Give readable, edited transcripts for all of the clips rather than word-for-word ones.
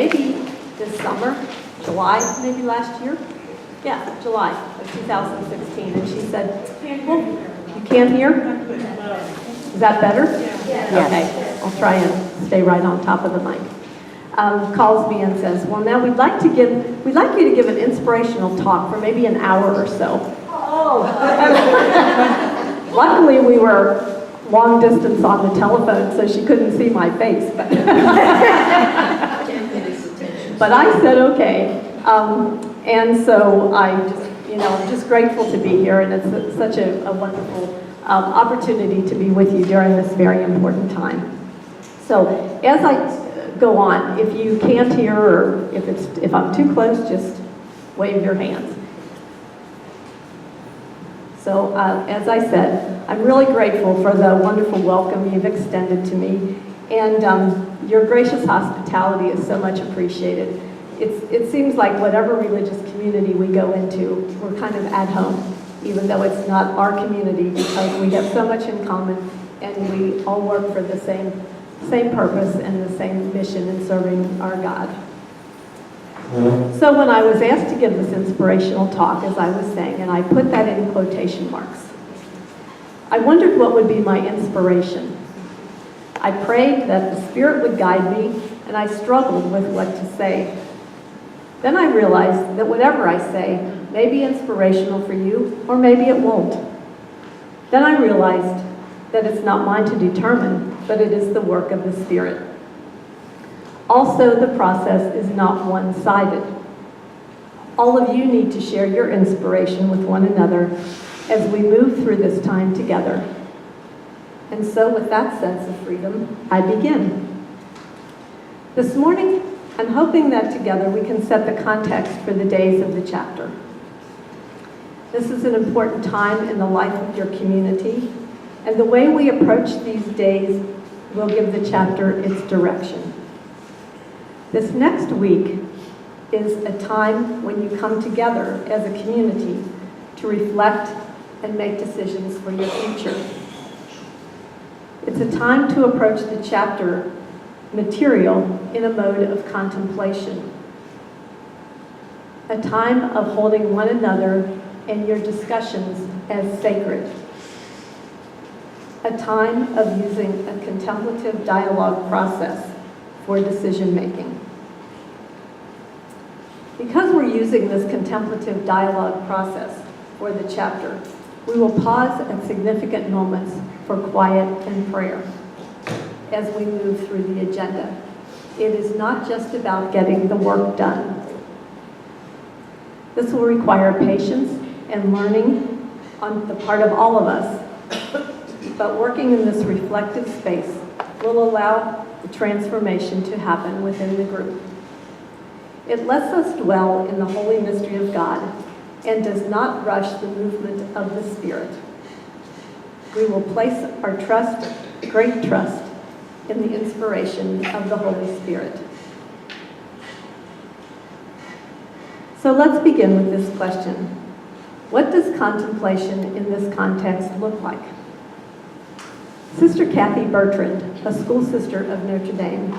maybe this summer, July, maybe last year. Yeah, July of 2016. And she said, well, you can't hear? Is that better? Yeah. Okay, I'll try and stay right on top of the mic. Calls me and says, well, now we'd like you to give an inspirational talk for maybe an hour or so. Oh. Luckily, we were long distance on the telephone, so she couldn't see my face. But, but I said, okay. And so I'm just grateful to be here, and it's such a wonderful opportunity to be with you during this very important time. So as I go on, if you can't hear or if I'm too close, just wave your hands. So as I said, I'm really grateful for the wonderful welcome you've extended to me, and your gracious hospitality is so much appreciated. It seems like whatever religious community we go into, we're kind of at home, even though it's not our community, because we have so much in common and we all work for the same purpose and the same mission in serving our God. So when I was asked to give this inspirational talk, as I was saying, and I put that in quotation marks, I wondered what would be my inspiration. I prayed that the Spirit would guide me, and I struggled with what to say. Then I realized that whatever I say may be inspirational for you, or maybe it won't. Then I realized that it's not mine to determine, but it is the work of the Spirit. Also, the process is not one-sided. All of you need to share your inspiration with one another as we move through this time together. And so with that sense of freedom, I begin. This morning, I'm hoping that together we can set the context for the days of the chapter. This is an important time in the life of your community, and the way we approach these days will give the chapter its direction. This next week is a time when you come together as a community to reflect and make decisions for your future. It's a time to approach the chapter material in a mode of contemplation. A time of holding one another and your discussions as sacred. A time of using a contemplative dialogue process for decision making. Because we're using this contemplative dialogue process for the chapter, we will pause at significant moments for quiet and prayer as we move through the agenda. It is not just about getting the work done. This will require patience and learning on the part of all of us, but working in this reflective space will allow the transformation to happen within the group. It lets us dwell in the holy mystery of God and does not rush the movement of the Spirit. We will place our trust, great trust, in the inspiration of the Holy Spirit. So let's begin with this question. What does contemplation in this context look like? Sister Kathy Bertrand, a school sister of Notre Dame,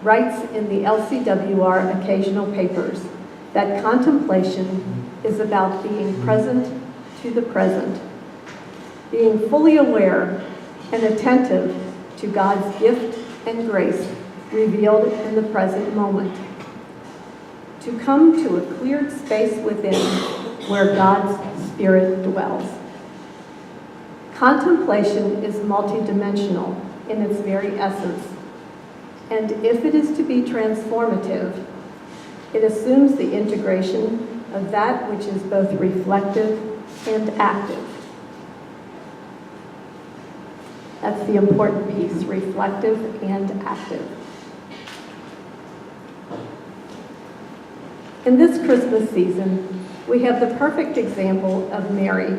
writes in the LCWR occasional papers that contemplation is about being present to the present, being fully aware and attentive to God's gift and grace revealed in the present moment, to come to a cleared space within where God's Spirit dwells. Contemplation is multidimensional in its very essence, and if it is to be transformative, it assumes the integration of that which is both reflective and active. That's the important piece, reflective and active. In this Christmas season, we have the perfect example of Mary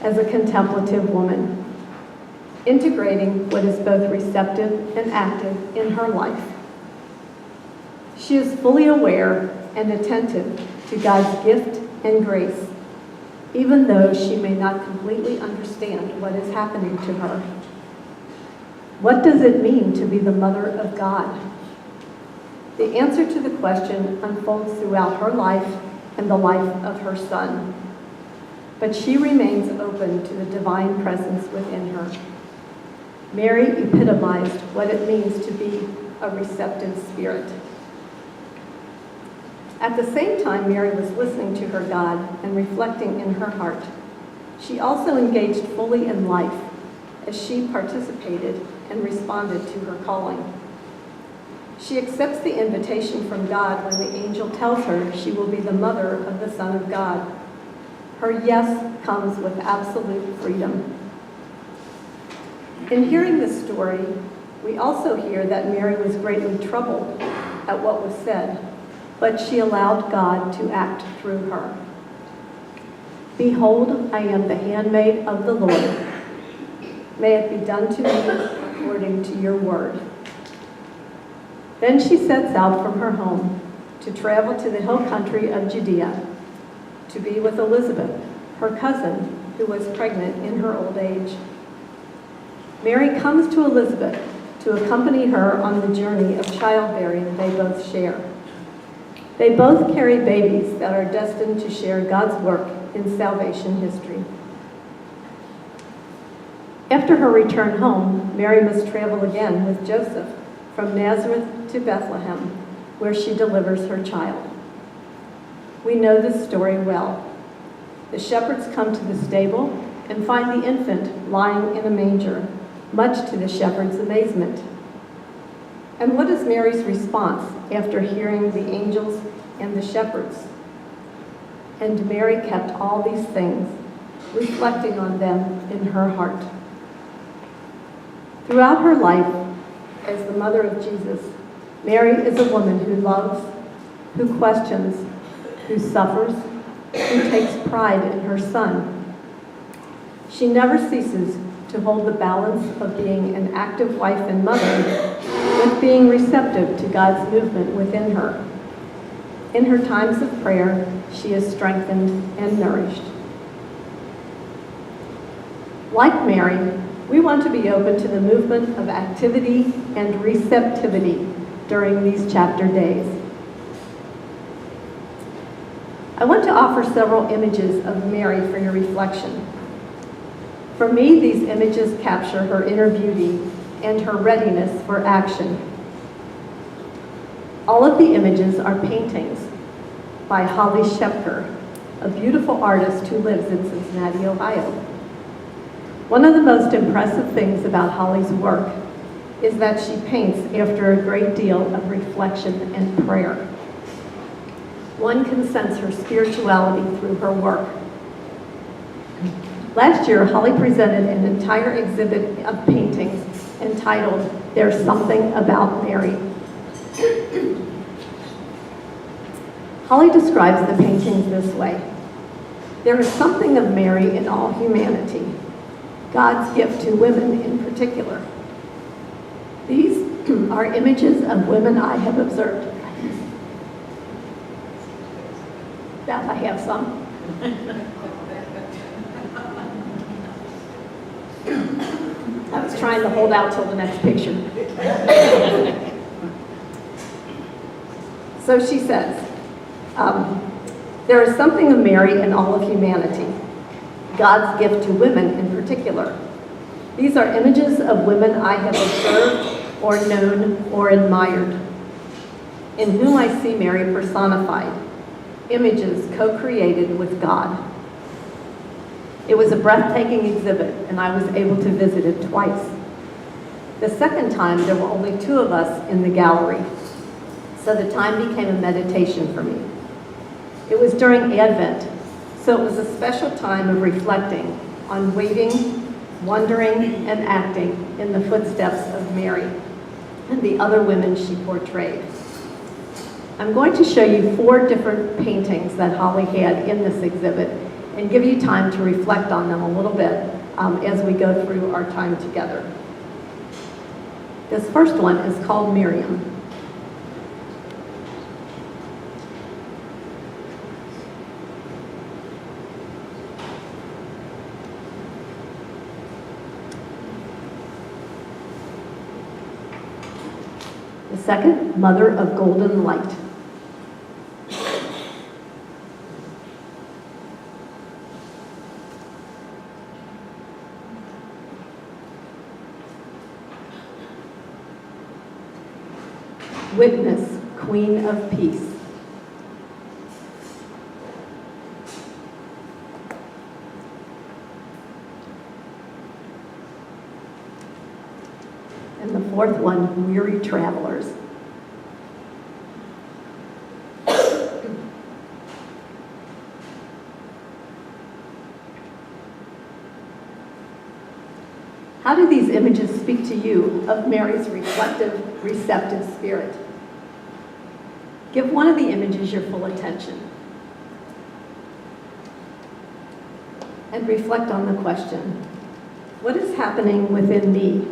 as a contemplative woman, integrating what is both receptive and active in her life. She is fully aware and attentive to God's gift and grace, even though she may not completely understand what is happening to her. What does it mean to be the mother of God? The answer to the question unfolds throughout her life and the life of her son. But she remains open to the divine presence within her. Mary epitomized what it means to be a receptive spirit. At the same time Mary was listening to her God and reflecting in her heart, she also engaged fully in life as she participated and responded to her calling. She accepts the invitation from God when the angel tells her she will be the mother of the Son of God. Her yes comes with absolute freedom. In hearing this story, we also hear that Mary was greatly troubled at what was said, but she allowed God to act through her. Behold, I am the handmaid of the Lord. May it be done to me according to your word. Then she sets out from her home to travel to the hill country of Judea to be with Elizabeth, her cousin, who was pregnant in her old age. Mary comes to Elizabeth to accompany her on the journey of childbearing they both share. They both carry babies that are destined to share God's work in salvation history. After her return home, Mary must travel again with Joseph from Nazareth to Bethlehem, where she delivers her child. We know this story well. The shepherds come to the stable and find the infant lying in a manger, much to the shepherds' amazement. And what is Mary's response after hearing the angels and the shepherds? And Mary kept all these things, reflecting on them in her heart. Throughout her life, as the mother of Jesus, Mary is a woman who loves, who questions, who suffers, who takes pride in her son. She never ceases to hold the balance of being an active wife and mother with being receptive to God's movement within her. In her times of prayer, she is strengthened and nourished. Like Mary, we want to be open to the movement of activity and receptivity during these chapter days. I want to offer several images of Mary for your reflection. For me, these images capture her inner beauty and her readiness for action. All of the images are paintings by Holly Shepker, a beautiful artist who lives in Cincinnati, Ohio. One of the most impressive things about Holly's work is that she paints after a great deal of reflection and prayer. One can sense her spirituality through her work. Last year, Holly presented an entire exhibit of paintings entitled, "There's Something About Mary." Holly describes the paintings this way: "There is something of Mary in all humanity, God's gift to women in particular. These are images of women I have observed." Beth, I have some. I was trying to hold out till the next picture. So she says, there is something of Mary in all of humanity, God's gift to women in particular. These are images of women I have observed or known or admired, in whom I see Mary personified, images co-created with God. It was a breathtaking exhibit, and I was able to visit it twice. The second time, there were only two of us in the gallery, so the time became a meditation for me. It was during Advent, so it was a special time of reflecting on waiting, wondering, and acting in the footsteps of Mary and the other women she portrayed. I'm going to show you 4 different paintings that Holly had in this exhibit and give you time to reflect on them a little bit as we go through our time together. This first one is called Miriam. The Second, Mother of Golden Light. Witness, Queen of Peace. And the fourth one, Weary Travelers. How do these images speak to you of Mary's reflective, receptive spirit? Give one of the images your full attention. And reflect on the question, what is happening within me?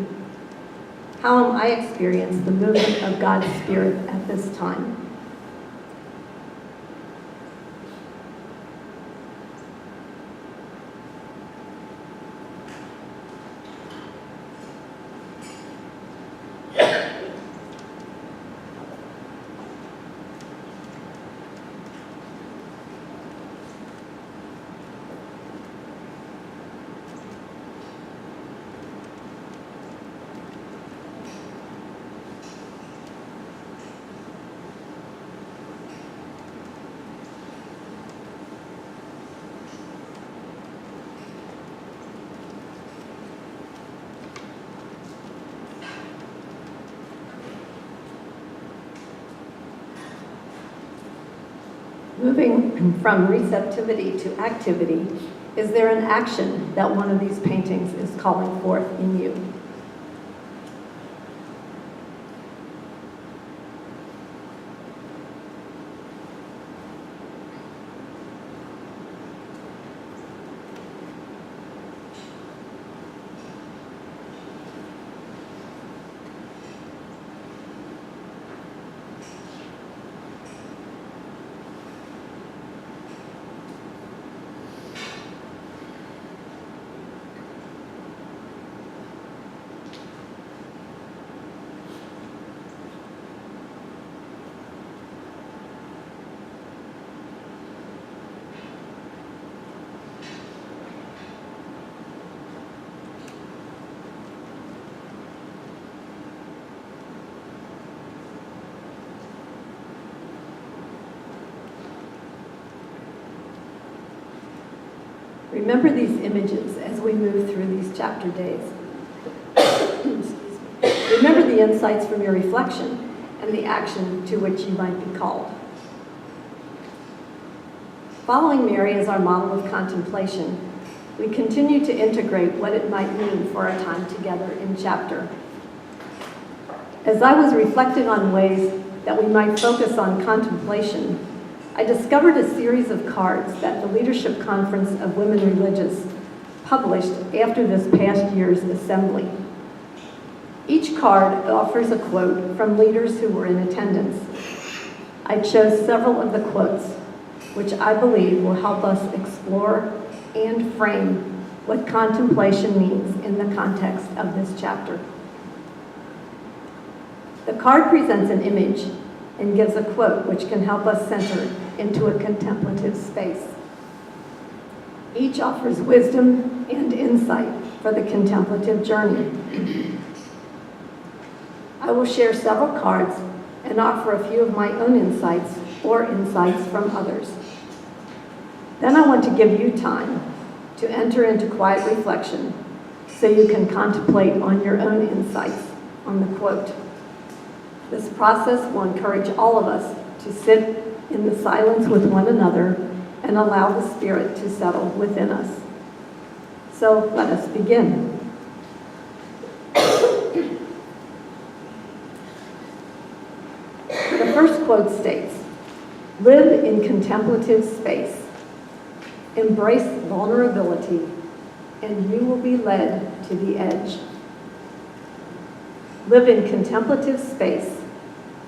How am I experiencing the movement of God's Spirit at this time? Moving from receptivity to activity, is there an action that one of these paintings is calling forth in you? Remember these images as we move through these chapter days. Remember the insights from your reflection and the action to which you might be called. Following Mary as our model of contemplation, we continue to integrate what it might mean for our time together in chapter. As I was reflecting on ways that we might focus on contemplation, I discovered a series of cards that the Leadership Conference of Women Religious published after this past year's assembly. Each card offers a quote from leaders who were in attendance. I chose several of the quotes, which I believe will help us explore and frame what contemplation means in the context of this chapter. The card presents an image and gives a quote which can help us center into a contemplative space. Each offers wisdom and insight for the contemplative journey. I will share several cards and offer a few of my own insights or insights from others. Then I want to give you time to enter into quiet reflection so you can contemplate on your own insights on the quote. This process will encourage all of us to sit in the silence with one another and allow the Spirit to settle within us. So let us begin. The first quote states, "Live in contemplative space. Embrace vulnerability, and you will be led to the edge." Live in contemplative space.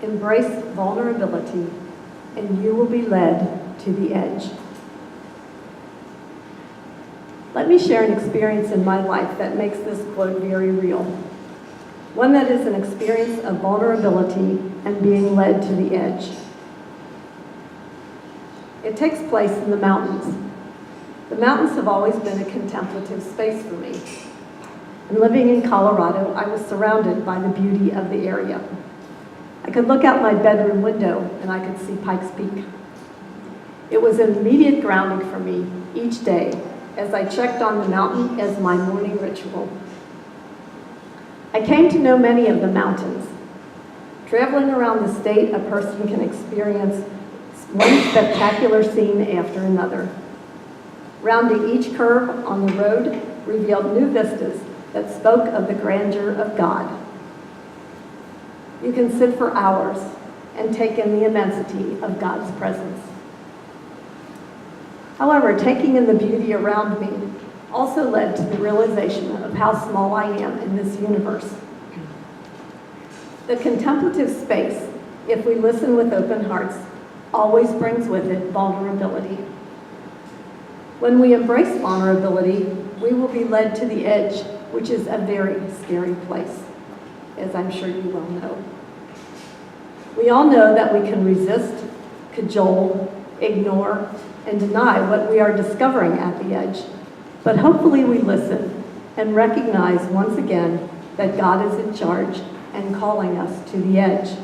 Embrace vulnerability, and you will be led to the edge. Let me share an experience in my life that makes this quote very real. one that is an experience of vulnerability and being led to the edge. It takes place in the mountains. The mountains have always been a contemplative space for me. And living in Colorado, I was surrounded by the beauty of the area. I could look out my bedroom window and I could see Pikes Peak. It was an immediate grounding for me each day as I checked on the mountain as my morning ritual. I came to know many of the mountains. Traveling around the state, a person can experience one spectacular scene after another. Rounding each curve on the road revealed new vistas that spoke of the grandeur of God. You can sit for hours and take in the immensity of God's presence. However, taking in the beauty around me also led to the realization of how small I am in this universe. The contemplative space, if we listen with open hearts, always brings with it vulnerability. When we embrace vulnerability, we will be led to the edge, which is a very scary place, as I'm sure you well know. We all know that we can resist, cajole, ignore, and deny what we are discovering at the edge. But hopefully we listen and recognize once again that God is in charge and calling us to the edge.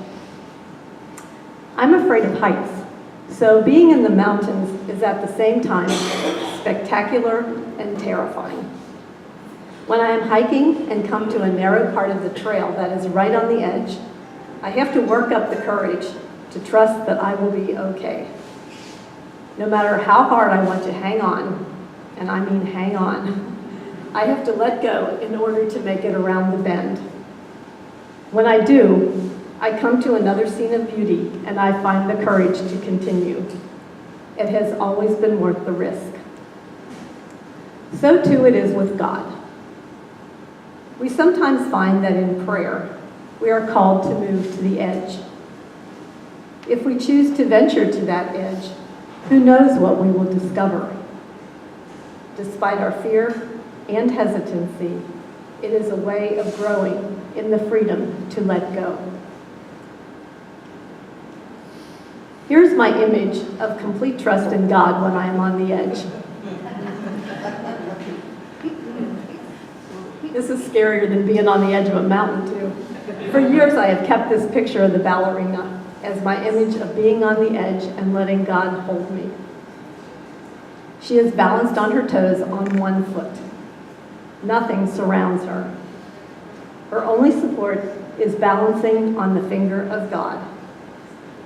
I'm afraid of heights, so being in the mountains is at the same time spectacular and terrifying. When I am hiking and come to a narrow part of the trail that is right on the edge, I have to work up the courage to trust that I will be okay. No matter how hard I want to hang on, and I mean hang on, I have to let go in order to make it around the bend. When I do, I come to another scene of beauty and I find the courage to continue. It has always been worth the risk. So too it is with God. We sometimes find that in prayer, we are called to move to the edge. If we choose to venture to that edge, who knows what we will discover? Despite our fear and hesitancy, it is a way of growing in the freedom to let go. Here's my image of complete trust in God when I am on the edge. This is scarier than being on the edge of a mountain, too. For years, I have kept this picture of the ballerina as my image of being on the edge and letting God hold me. She is balanced on her toes on one foot. Nothing surrounds her. Her only support is balancing on the finger of God.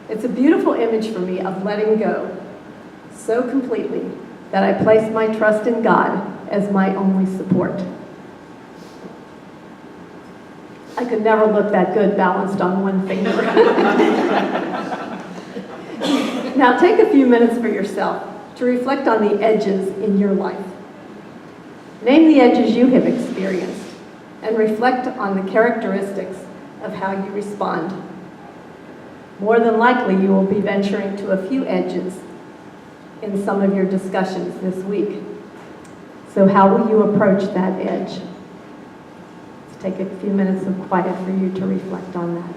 It's a beautiful image for me of letting go so completely that I place my trust in God as my only support. I could never look that good balanced on one finger. Now take a few minutes for yourself to reflect on the edges in your life. Name the edges you have experienced and reflect on the characteristics of how you respond. More than likely, you will be venturing to a few edges in some of your discussions this week. So how will you approach that edge? Let's take a few minutes of quiet for you to reflect on that.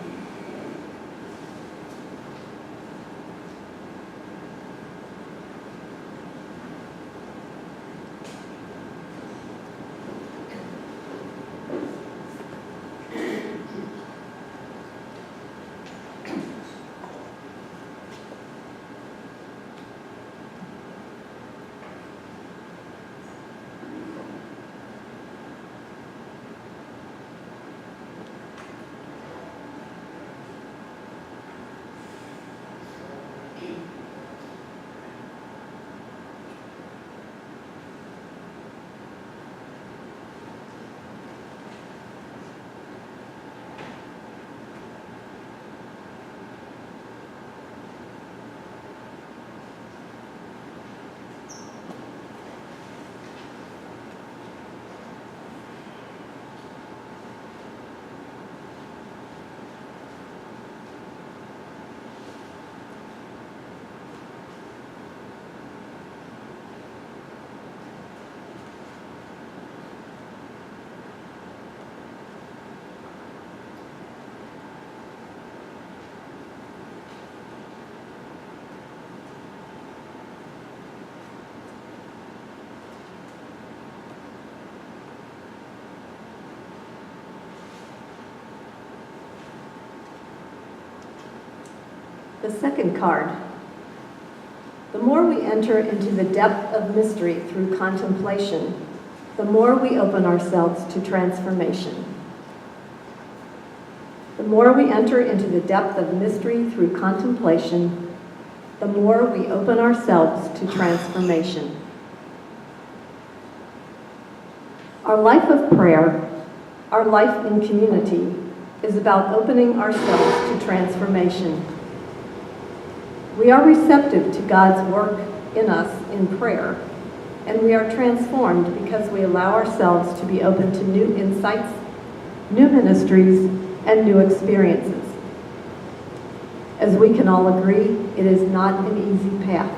The second card. The more we enter into the depth of mystery through contemplation, the more we open ourselves to transformation. The more we enter into the depth of mystery through contemplation, the more we open ourselves to transformation. Our life of prayer, our life in community, is about opening ourselves to transformation. We are receptive to God's work in us in prayer, and we are transformed because we allow ourselves to be open to new insights, new ministries, and new experiences. As we can all agree, it is not an easy path.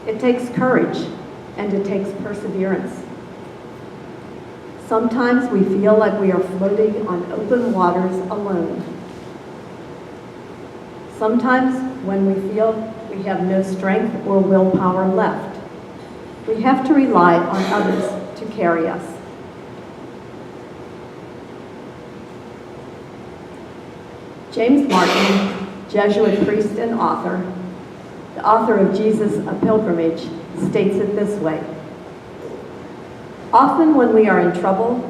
It takes courage, and it takes perseverance. Sometimes we feel like we are floating on open waters alone. Sometimes when we feel we have no strength or willpower left, we have to rely on others to carry us. James Martin, Jesuit priest and author, the author of Jesus, a Pilgrimage, states it this way: often when we are in trouble,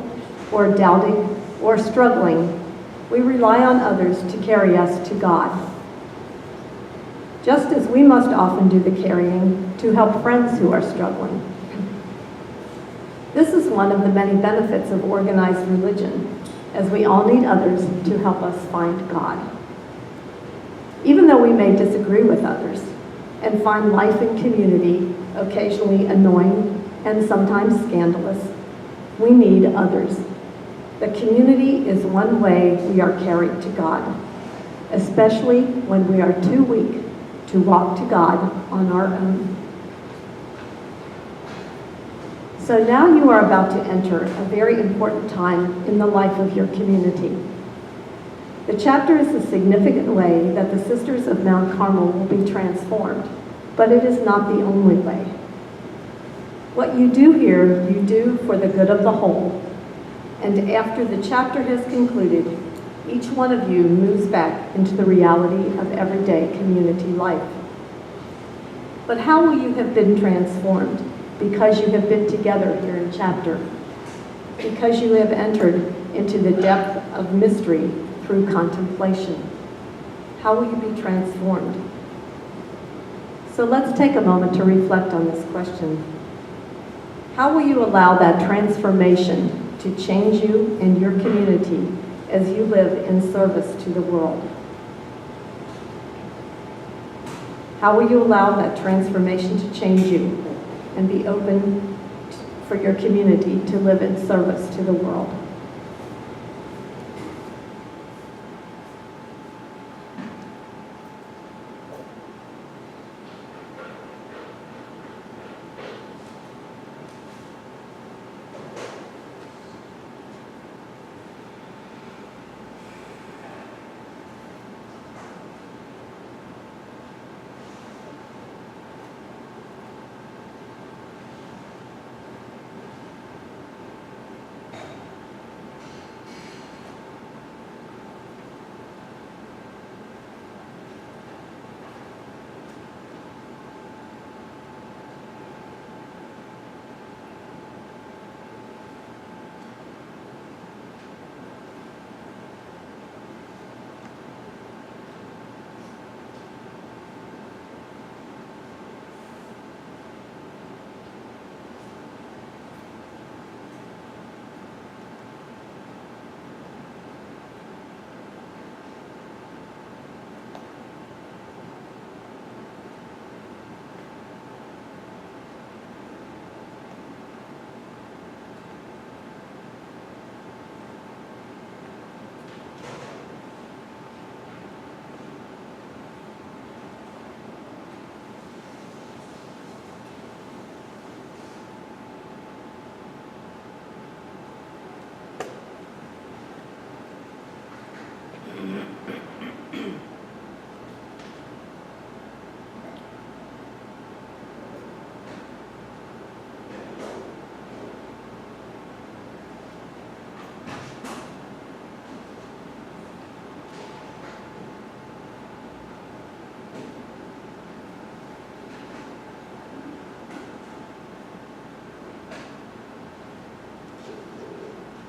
or doubting, or struggling, we rely on others to carry us to God. Just as we must often do the carrying to help friends who are struggling. This is one of the many benefits of organized religion, as we all need others to help us find God. Even though we may disagree with others and find life in community occasionally annoying and sometimes scandalous, we need others. The community is one way we are carried to God, especially when we are too weak to walk to God on our own. So now you are about to enter a very important time in the life of your community. The chapter is a significant way that the Sisters of Mount Carmel will be transformed, but it is not the only way. What you do here, you do for the good of the whole. And after the chapter has concluded, each one of you moves back into the reality of everyday community life. But how will you have been transformed? Because you have been together here in chapter. Because you have entered into the depth of mystery through contemplation. How will you be transformed? So let's take a moment to reflect on this question. How will you allow that transformation to change you and your community as you live in service to the world? How will you allow that transformation to change you and be open for your community to live in service to the world?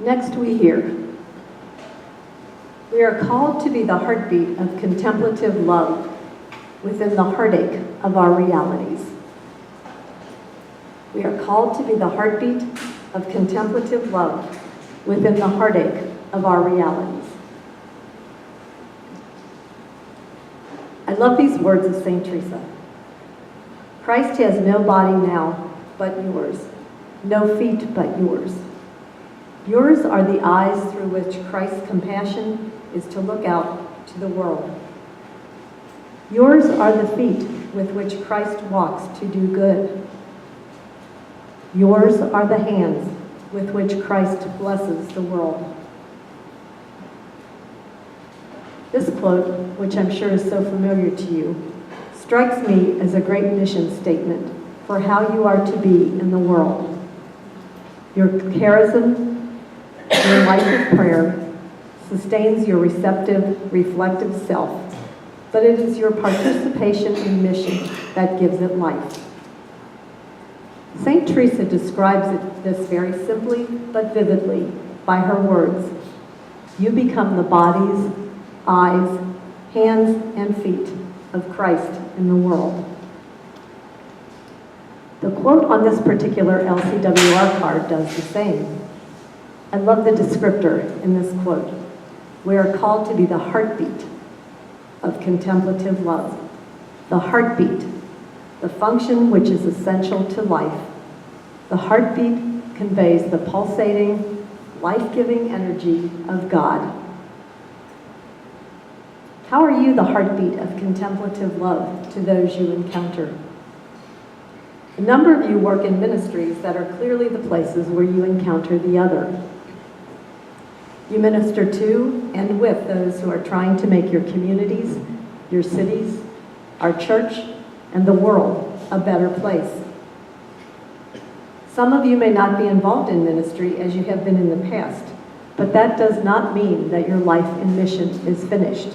Next we hear, we are called to be the heartbeat of contemplative love within the heartache of our realities. We are called to be the heartbeat of contemplative love within the heartache of our realities. I love these words of St. Teresa. Christ has no body now but yours, no feet but yours. Yours are the eyes through which Christ's compassion is to look out to the world. Yours are the feet with which Christ walks to do good. Yours are the hands with which Christ blesses the world. This quote, which I'm sure is so familiar to you, strikes me as a great mission statement for how you are to be in the world. Your charism, your life of prayer, sustains your receptive, reflective self, but it is your participation in mission that gives it life. St. Teresa describes this very simply but vividly by her words, "You become the bodies, eyes, hands, and feet of Christ in the world." The quote on this particular LCWR card does the same. I love the descriptor in this quote. We are called to be the heartbeat of contemplative love. The heartbeat, the function which is essential to life. The heartbeat conveys the pulsating, life-giving energy of God. How are you the heartbeat of contemplative love to those you encounter? A number of you work in ministries that are clearly the places where you encounter the other. You minister to and with those who are trying to make your communities, your cities, our church, and the world a better place. Some of you may not be involved in ministry as you have been in the past, but that does not mean that your life in mission is finished.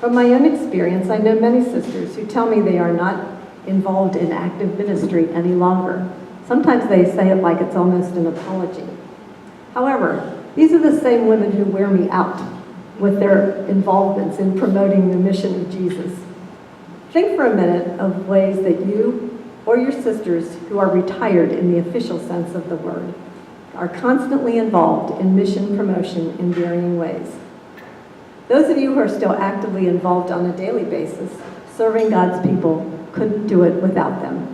From my own experience, I know many sisters who tell me they are not involved in active ministry any longer. Sometimes they say it like it's almost an apology. However, these are the same women who wear me out with their involvements in promoting the mission of Jesus. Think for a minute of ways that you or your sisters who are retired in the official sense of the word are constantly involved in mission promotion in varying ways. Those of you who are still actively involved on a daily basis, serving God's people, couldn't do it without them.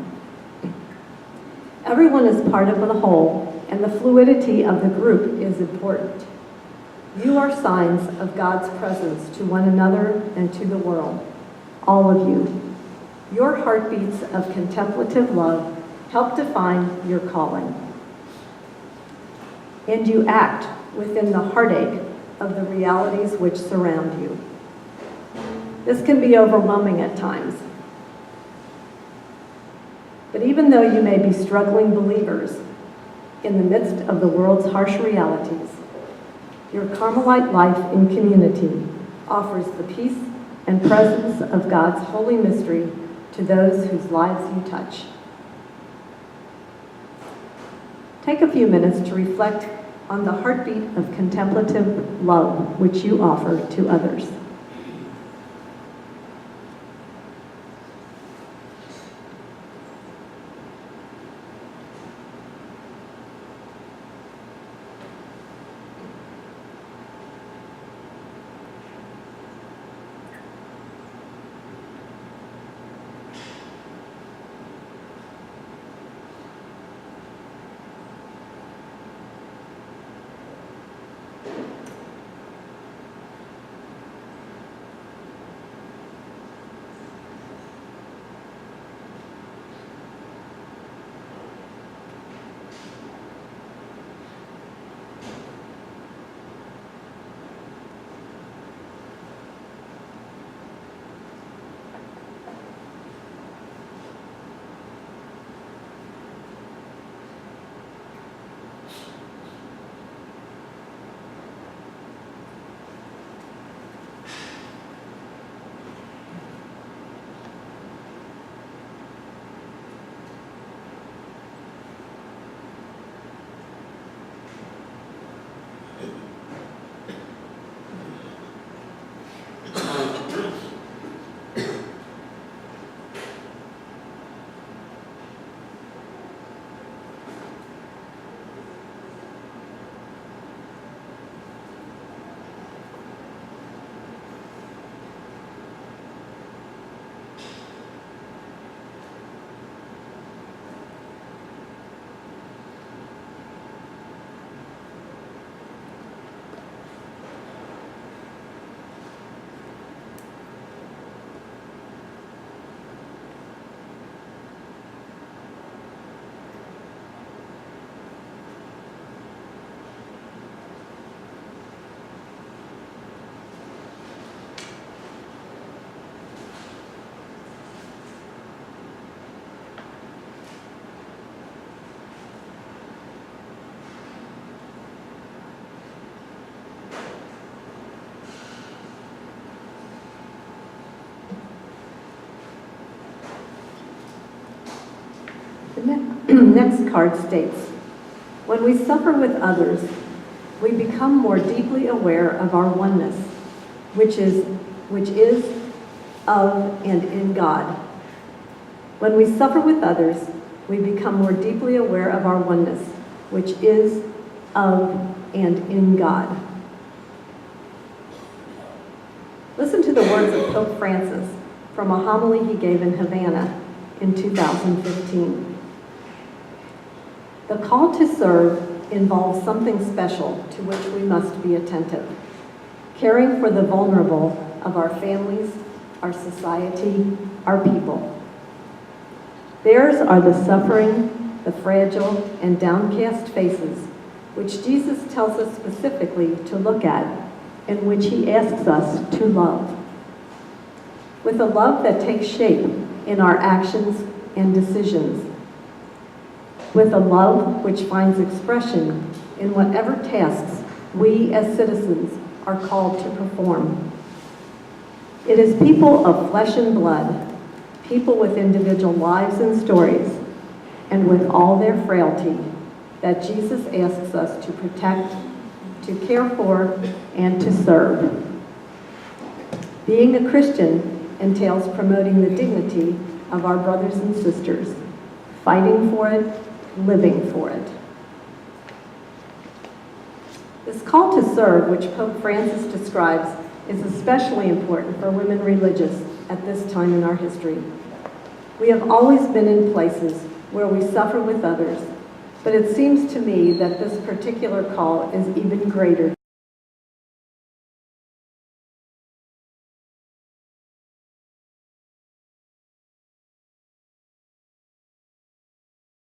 Everyone is part of the whole, and the fluidity of the group is important. You are signs of God's presence to one another and to the world, all of you. Your heartbeats of contemplative love help define your calling. And you act within the heartache of the realities which surround you. This can be overwhelming at times. But even though you may be struggling believers in the midst of the world's harsh realities, your Carmelite life in community offers the peace and presence of God's holy mystery to those whose lives you touch. Take a few minutes to reflect on the heartbeat of contemplative love which you offer to others. next card states, when we suffer with others, we become more deeply aware of our oneness, which is of and in God. When we suffer with others, we become more deeply aware of our oneness, which is of and in God. Listen to the words of Pope Francis from a homily he gave in Havana in 2015. The call to serve involves something special to which we must be attentive, caring for the vulnerable of our families, our society, our people. Theirs are the suffering, the fragile, and downcast faces, which Jesus tells us specifically to look at and which he asks us to love. With a love that takes shape in our actions and decisions. With a love which finds expression in whatever tasks we as citizens are called to perform. It is people of flesh and blood, people with individual lives and stories, and with all their frailty, that Jesus asks us to protect, to care for, and to serve. Being a Christian entails promoting the dignity of our brothers and sisters, fighting for it, living for it. This call to serve, which Pope Francis describes, is especially important for women religious at this time in our history. We have always been in places where we suffer with others, but it seems to me that this particular call is even greater